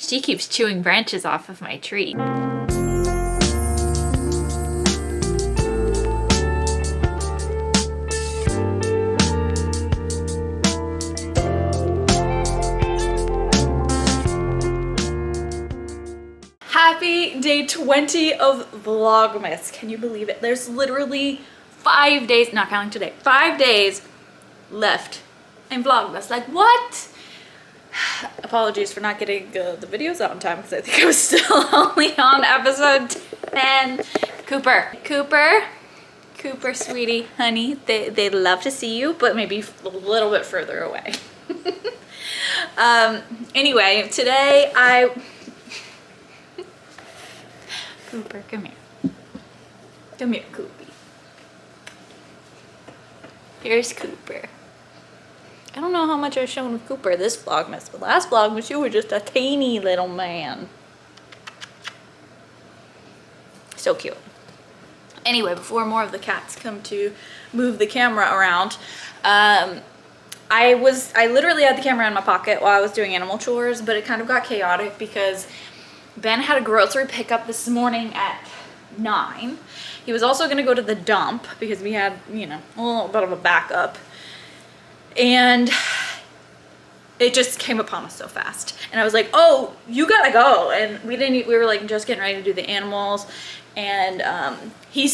She keeps chewing branches off of my tree. Happy day 20 of Vlogmas. Can you believe it? There's literally 5 days, not counting today, 5 days left in Vlogmas. Like, what? Apologies for not getting the videos out in time because I think I was still only on episode 10. Cooper, sweetie, honey, they'd love to see you, but maybe a little bit further away. Anyway, today Cooper, come here. Come here, Coopy. Here's Cooper. I don't know how much I've shown of Cooper this Vlogmas, but last Vlogmas you were just a tiny little man. So cute. Anyway, before more of the cats come to move the camera around, I literally had the camera in my pocket while I was doing animal chores, but it kind of got chaotic because Ben had a grocery pickup this morning at 9. He was also going to go to the dump because we had, you know, a little bit of a backup. And it just came upon us so fast. And I was like, oh, you gotta go. And we were like just getting ready to do the animals. And he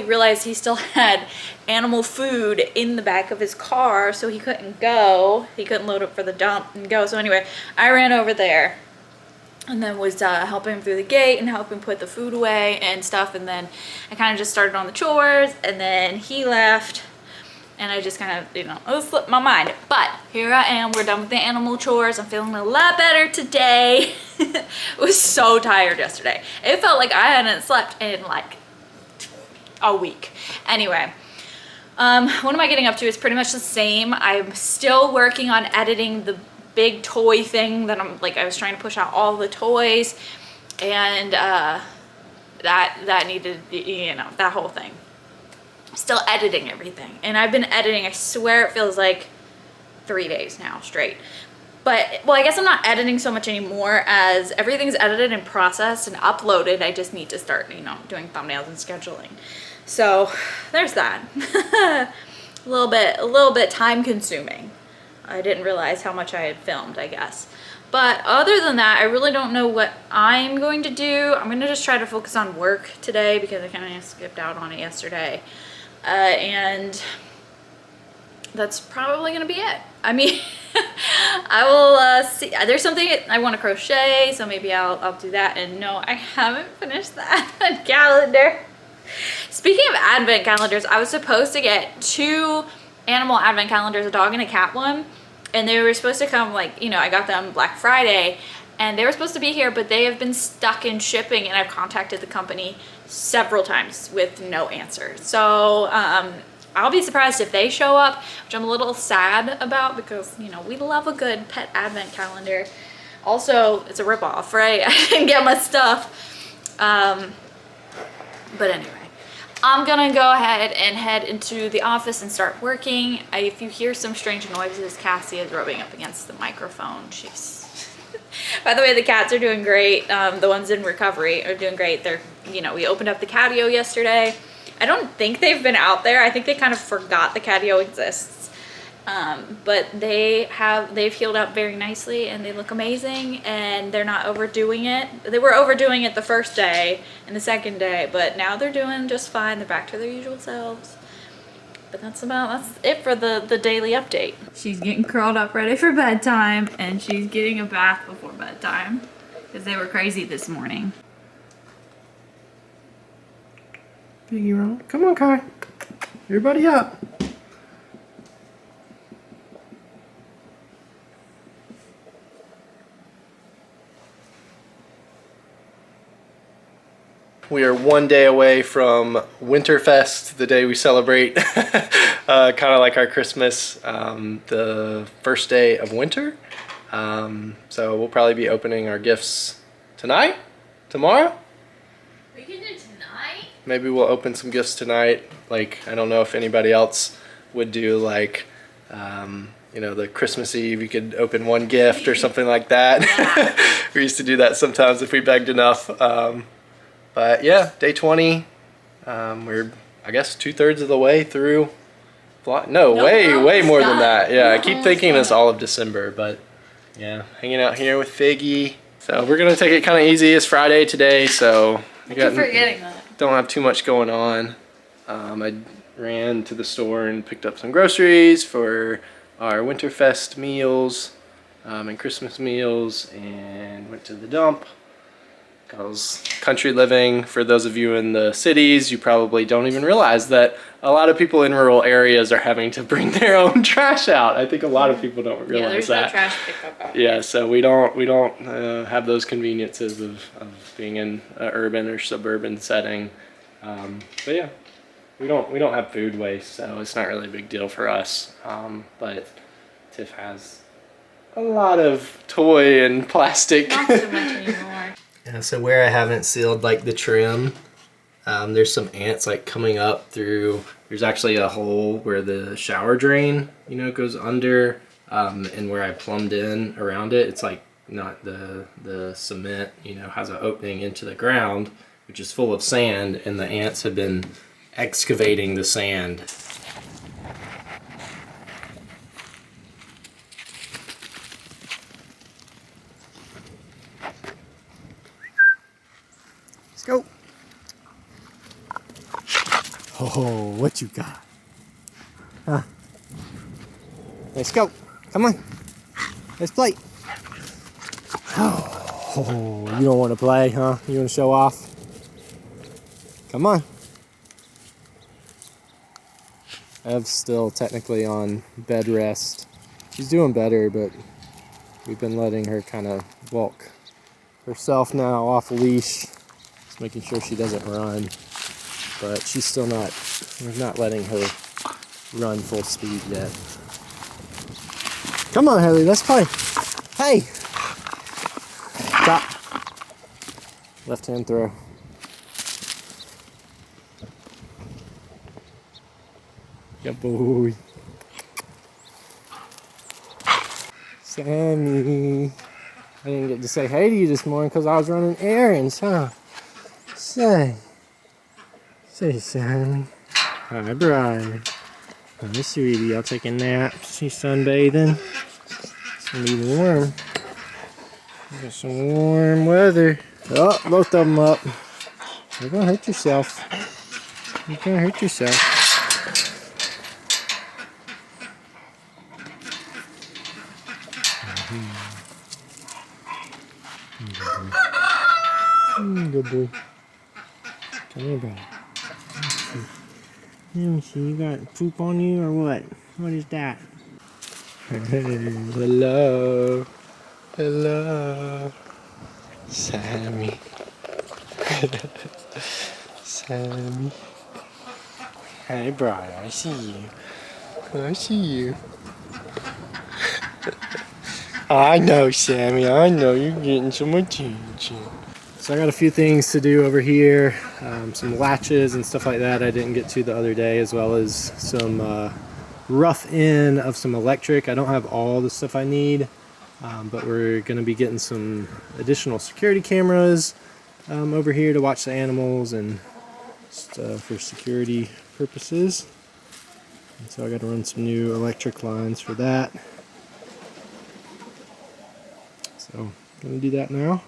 realized he still had animal food in the back of his car, so he couldn't go. He couldn't load up for the dump and go. So anyway, I ran over there and then was helping him through the gate and helping put the food away and stuff. And then I kind of just started on the chores, and then he left. And I just kind of, you know, it slipped my mind. But here I am, we're done with the animal chores. I'm feeling a lot better today. I was so tired yesterday. It felt like I hadn't slept in like a week. Anyway, what am I getting up to? It's pretty much the same. I'm still working on editing the big toy thing that I was trying to push out all the toys. And that needed, you know, that whole thing. Still editing everything, and I've been editing, I swear it feels like 3 days now straight. But well, I guess I'm not editing so much anymore as everything's edited and processed and uploaded. I just need to start, you know, doing thumbnails and scheduling. So there's that. a little bit time consuming. I didn't realize how much I had filmed, I guess. But other than that, I really don't know what I'm going to do. I'm gonna just try to focus on work today because I kind of skipped out on it yesterday. And that's probably gonna be it. I mean, I will see. There's something I want to crochet, so maybe I'll do that. And no, I haven't finished the advent calendar. Speaking of advent calendars, I was supposed to get 2 animal advent calendars, a dog and a cat one, and they were supposed to come, like, you know, I got them Black Friday, and they were supposed to be here, but they have been stuck in shipping, and I've contacted the company several times with no answer. So I'll be surprised if they show up, which I'm a little sad about because, you know, we love a good pet advent calendar. Also, it's a ripoff, right? I didn't get my stuff. But anyway, I'm gonna go ahead and head into the office and start working. If you hear some strange noises, Cassie is rubbing up against the microphone. She's by the way, the cats are doing great. The ones in recovery are doing great. They're, you know, we opened up the catio yesterday. I don't think they've been out there. I think they kind of forgot the catio exists. But they've healed up very nicely and they look amazing, and they're not overdoing it. They were overdoing it the first day and the second day, but now they're doing just fine. They're back to their usual selves. But that's it for the daily update. She's getting curled up ready for bedtime, and she's getting a bath before bedtime because they were crazy this morning. Piggy roll. Come on, Kai. Everybody up. We are 1 day away from Winterfest, the day we celebrate, kind of like our Christmas, the first day of winter. So we'll probably be opening our gifts tonight, tomorrow. We can do tonight? Maybe we'll open some gifts tonight. Like, I don't know if anybody else would do like you know, the Christmas Eve, you could open one gift or something like that. Yeah. We used to do that sometimes if we begged enough. But yeah, day 20, we're, I guess, 2/3 of the way through. No, way more than that. Yeah, I keep thinking it's all of December, but yeah, hanging out here with Figgy. So we're gonna take it kind of easy. It's Friday today, so I keep forgetting that. Don't have too much going on. I ran to the store and picked up some groceries for our Winterfest meals and Christmas meals, and went to the dump. Because country living, for those of you in the cities, you probably don't even realize that a lot of people in rural areas are having to bring their own trash out. I think a lot of people don't realize that. No trash pickup out. Yeah, so we don't have those conveniences of being in an urban or suburban setting. But yeah, we don't have food waste, so it's not really a big deal for us. But Tiff has a lot of toy and plastic. Not so much anymore. Yeah, so where I haven't sealed like the trim, there's some ants like coming up through. There's actually a hole where the shower drain, you know, goes under, and where I plumbed in around it, it's like not the cement, you know, has an opening into the ground, which is full of sand, and the ants have been excavating the sand. Let's go. Oh, what you got? Huh? Let's go. Come on. Let's play. Oh, you don't want to play, huh? You want to show off? Come on. Ev's still technically on bed rest. She's doing better, but we've been letting her kind of walk herself now off a leash. Just making sure she doesn't run. But she's still not, we're not letting her run full speed yet. Come on, Haley, let's play. Hey! Stop. Left hand throw. Good boy. Sammy. I didn't get to say hey to you this morning because I was running errands, huh? Say, Sammy. Hi, Brian. Hi, sweetie. I'll take a nap. She's sunbathing. It's gonna be warm. We got some warm weather. Oh, both of them up. You're gonna hurt yourself. You're gonna hurt yourself. Good boy. Come here, brother. Let me see. You got poop on you or what? What is that? Hello. Hello. Sammy. Sammy. Hey, Brian. I see you. I see you. I know, Sammy. I know you're getting some attention. So I got a few things to do over here, some latches and stuff like that I didn't get to the other day, as well as some rough in of some electric. I don't have all the stuff I need, but we're going to be getting some additional security cameras over here to watch the animals and just, for security purposes. And so I got to run some new electric lines for that. So I'm going to do that now.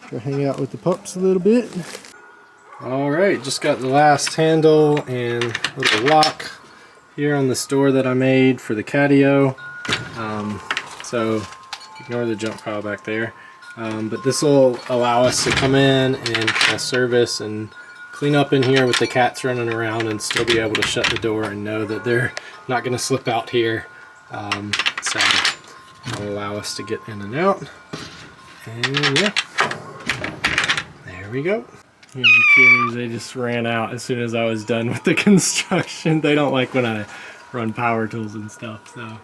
Go hang out with the pups a little bit. Alright, just got the last handle and little lock here on the store that I made for the catio. So ignore the junk pile back there. But this will allow us to come in and kind of service and clean up in here with the cats running around and still be able to shut the door and know that they're not going to slip out here. So it'll allow us to get in and out. And yeah. There we go. Here's the kitties. They just ran out as soon as I was done with the construction. They don't like when I run power tools and stuff. So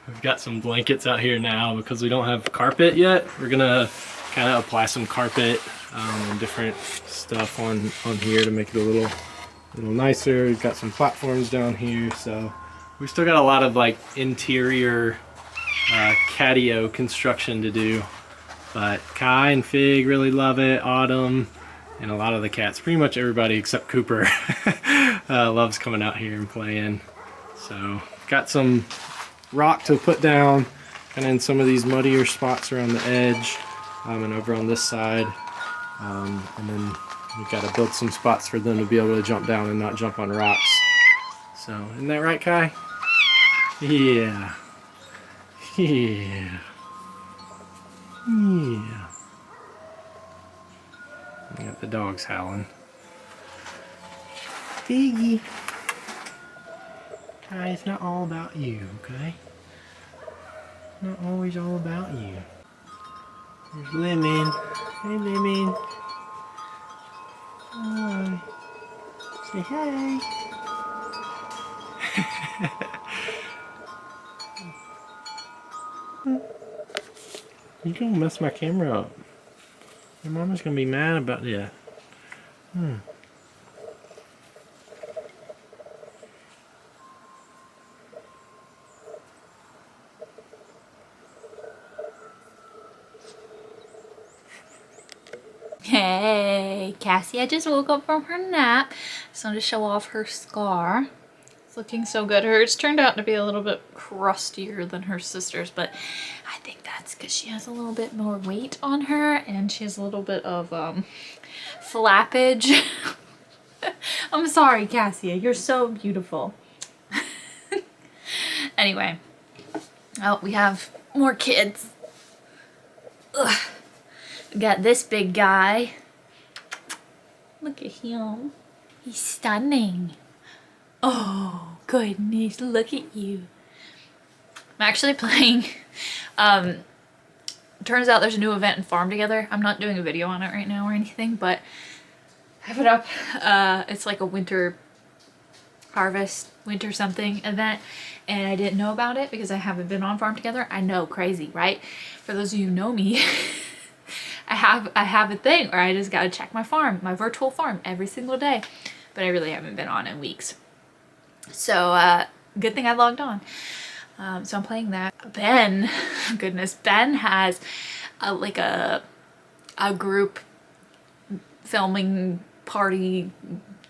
we've got some blankets out here now because we don't have carpet yet. We're gonna kind of apply some carpet and different stuff on here to make it a little nicer. We've got some platforms down here, so We still got a lot of like interior catio construction to do, but Kai and Fig really love it. Autumn and a lot of the cats, pretty much everybody except Cooper, loves coming out here and playing. So got some rock to put down and in some of these muddier spots around the edge, and over on this side, and then we've got to build some spots for them to be able to jump down and not jump on rocks. So isn't that right, Kai? Yeah. Yeah. Yeah. We got the dogs howling. Figgy. Kai, it's not all about you, okay? Not always all about you. There's Lemon. Hey, Lemon. Hi. Say hey. You gonna mess my camera up. Your mama's gonna be mad about that. Hey, Cassie, I just woke up from her nap. Just wanted to show off her scar. It's looking so good. Hers turned out to be a little bit crustier than her sister's, but I think that's because she has a little bit more weight on her and she has a little bit of flappage. I'm sorry, Cassia. You're so beautiful. Anyway, oh, we have more kids. Ugh. We got this big guy. Look at him. He's stunning. Oh, goodness, look at you. I'm actually playing, turns out there's a new event in Farm Together. I'm not doing a video on it right now or anything, but I have it up. It's like a winter harvest, winter something event, and I didn't know about it because I haven't been on Farm Together. I know, crazy, right? For those of you who know me, I have a thing where I just gotta check my farm, my virtual farm every single day, but I really haven't been on in weeks. So good thing I logged on. So I'm playing that. Ben, goodness, Ben has like a group filming party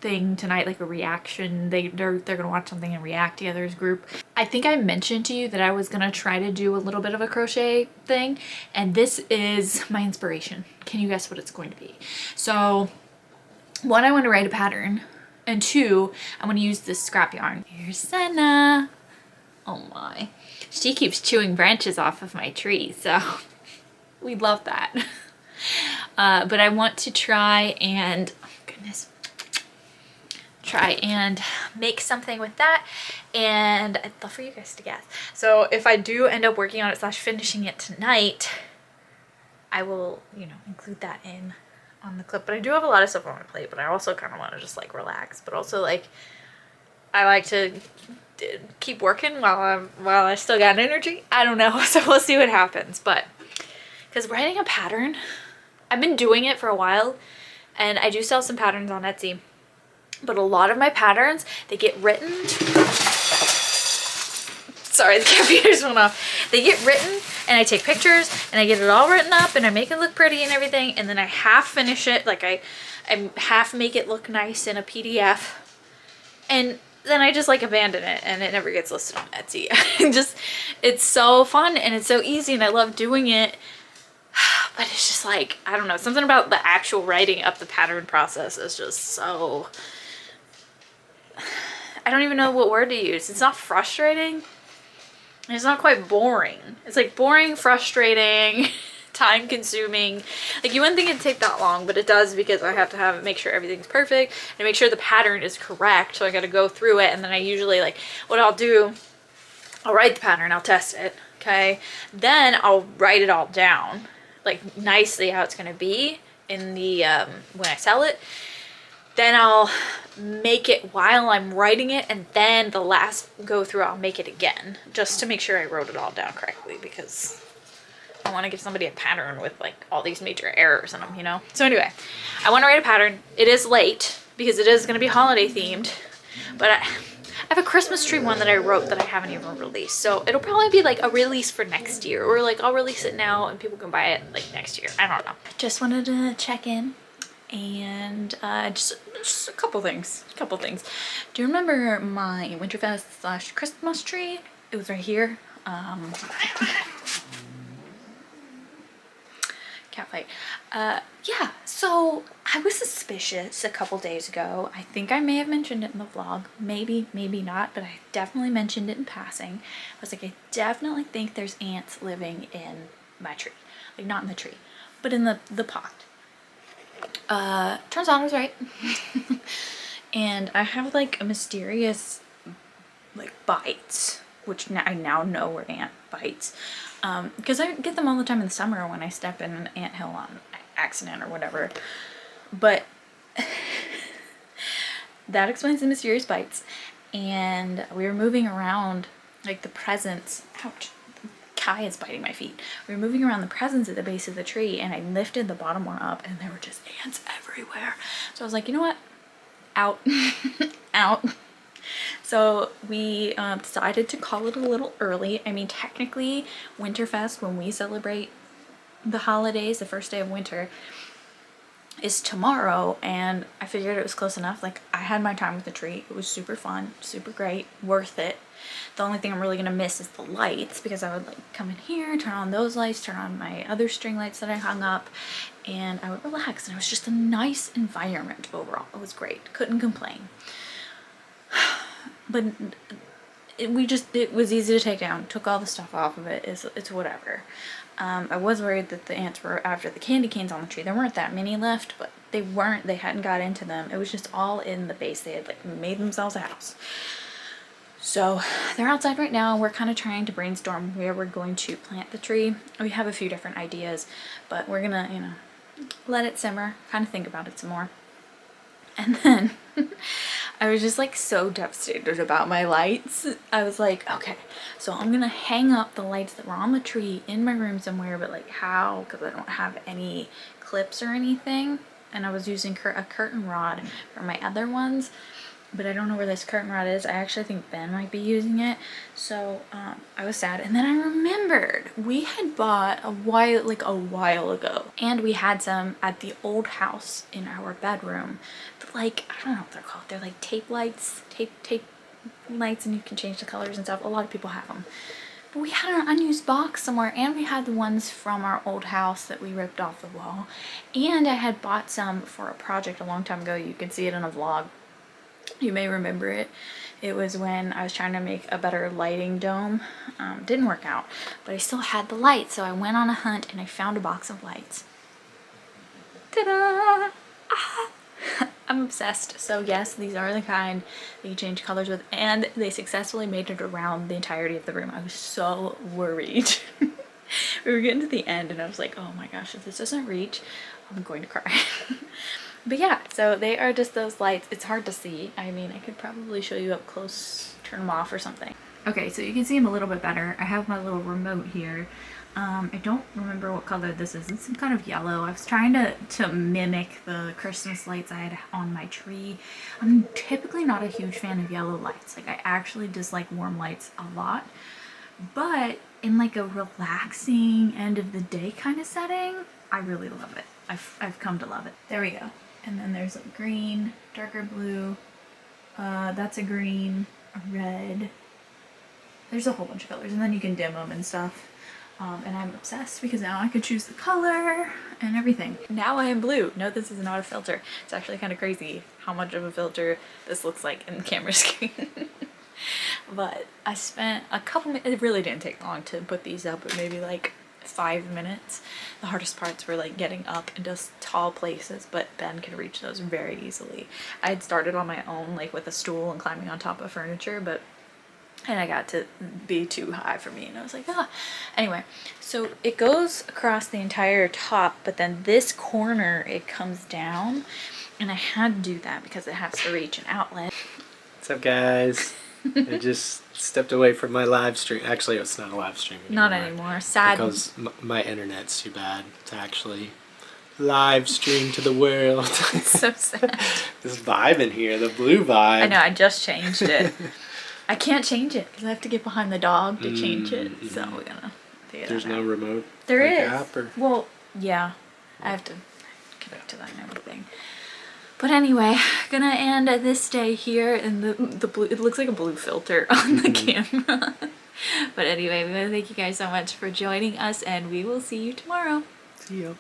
thing tonight, like a reaction. They're gonna watch something and react together as a group. I think I mentioned to you that I was gonna try to do a little bit of a crochet thing, and this is my inspiration. Can you guess what it's going to be? So one, I want to write a pattern, and two, I want to use this scrap yarn. Here's Senna. Oh my, she keeps chewing branches off of my tree, so we love that. But I want to try and, oh goodness, try and make something with that, and I'd love for you guys to guess. So if I do end up working on it / finishing it tonight, I will, you know, include that in on the clip. But I do have a lot of stuff on my plate, but I also kind of want to just like relax, but also like I like to keep working while I still got energy. I don't know, so we'll see what happens. But because writing a pattern, I've been doing it for a while, and I do sell some patterns on Etsy. But a lot of my patterns, they get written. Sorry, the computers went off. They get written, and I take pictures, and I get it all written up, and I make it look pretty and everything, and then I half finish it, like I half make it look nice in a PDF, and then I just like abandon it, and it never gets listed on Etsy. It's so fun, and it's so easy, and I love doing it. But it's just like, I don't know, something about the actual writing up the pattern process is just so, I don't even know what word to use. It's not frustrating. It's not quite boring. It's like boring, frustrating, time consuming. Like you wouldn't think it'd take that long, but it does, because I have to make sure everything's perfect and make sure the pattern is correct. So I got to go through it, and then I usually, like, what I'll do, I'll write the pattern, I'll test it, okay? Then I'll write it all down, like nicely how it's gonna be in the when I sell it. Then I'll make it while I'm writing it, and then the last go through I'll make it again, just to make sure I wrote it all down correctly, because I want to give somebody a pattern with like all these major errors in them, you know? So anyway, I want to write a pattern. It is late because it is going to be holiday themed, but I have a Christmas tree one that I wrote that I haven't even released. So it'll probably be like a release for next year, or like I'll release it now and people can buy it like next year. I don't know. Just wanted to check in and just a couple things. Do you remember my Winterfest / Christmas tree? It was right here. Cat fight. Yeah, so I was suspicious a couple days ago. I think I may have mentioned it in the vlog. Maybe not, but I definitely mentioned it in passing. I was like, I definitely think there's ants living in my tree. Like, not in the tree, but in the pot. Turns out I was right. And I have like a mysterious like bites, which I now know were ant bites. Because I get them all the time in the summer when I step in an anthill on accident or whatever. But that explains the mysterious bites. And we were moving around like the presents. Ouch. Kai is biting my feet. We were moving around the presents at the base of the tree, and I lifted the bottom one up and there were just ants everywhere. So I was like, you know what? Out. Out. So we decided to call it a little early. I mean, technically, Winterfest, when we celebrate the holidays, the first day of winter, is tomorrow, and I figured it was close enough. Like, I had my time with the tree. It was super fun, super great, worth it. The only thing I'm really gonna miss is the lights, because I would like come in here, turn on those lights, turn on my other string lights that I hung up, and I would relax. And it was just a nice environment overall. It was great. Couldn't complain. But it was easy to take down. Took all the stuff off of it. It's whatever. I was worried that the ants were after the candy canes on the tree. There weren't that many left, but they hadn't got into them. It was just all in the base. They had like made themselves a house. So they're outside right now. We're kind of trying to brainstorm where we're going to plant the tree. We have a few different ideas, but we're gonna, you know, let it simmer, kind of think about it some more. And then I was just like so devastated about my lights. I was like, okay, so I'm gonna hang up the lights that were on the tree in my room somewhere, but like how? Because I don't have any clips or anything. And I was using a curtain rod for my other ones, but I don't know where this curtain rod is. I actually think Ben might be using it. So I was sad. And then I remembered we had bought a while ago, and we had some at the old house in our bedroom. Like, I don't know what they're called. They're like tape lights, tape lights, and you can change the colors and stuff. A lot of people have them. But we had an unused box somewhere, and we had the ones from our old house that we ripped off the wall. And I had bought some for a project a long time ago. You can see it in a vlog. You may remember it. It was when I was trying to make a better lighting dome. Didn't work out, but I still had the lights. So I went on a hunt and I found a box of lights. Ta-da! Ah! I'm obsessed. So yes, these are the kind that you change colors with, and they successfully made it around the entirety of the room. I was so worried. We were getting to the end and I was like, oh my gosh, if this doesn't reach, I'm going to cry. But yeah, so they are just those lights. It's hard to see. I mean, I could probably show you up close, turn them off or something. Okay, so you can see them a little bit better. I have my little remote here. I don't remember what color this is. It's some kind of yellow. I was trying to mimic the Christmas lights I had on my tree. I'm typically not a huge fan of yellow lights. Like, I actually dislike warm lights a lot. But in like a relaxing end of the day kind of setting, I really love it. I've come to love it. There we go. And then there's like green, darker blue. That's a green, a red. There's a whole bunch of colors, and then you can dim them and stuff. And I'm obsessed because now I can choose the color and everything. Now I am blue. No, this is not a filter. It's actually kind of crazy how much of a filter this looks like in the camera screen. But I spent a couple minutes. It really didn't take long to put these up, but maybe like 5 minutes. The hardest parts were like getting up into tall places, but Ben could reach those very easily. I had started on my own, like with a stool and climbing on top of furniture, and I got to be too high for me, and I was like, ah. Anyway, so it goes across the entire top, but then this corner, it comes down, and I had to do that because it has to reach an outlet. What's up, guys? I just stepped away from my live stream. Actually, it's not a live stream anymore. Not anymore. Sad. Because my internet's too bad to actually live stream to the world. So sad. This vibe in here, the blue vibe. I know, I just changed it. I can't change it because I have to get behind the dog to change it. So we're gonna figure There's that no out. remote. There like is. app or... Well, yeah. I have to connect to that and everything. But anyway, gonna end this day here in the blue. It looks like a blue filter on the camera. But anyway, we want to thank you guys so much for joining us, and we will see you tomorrow. See ya.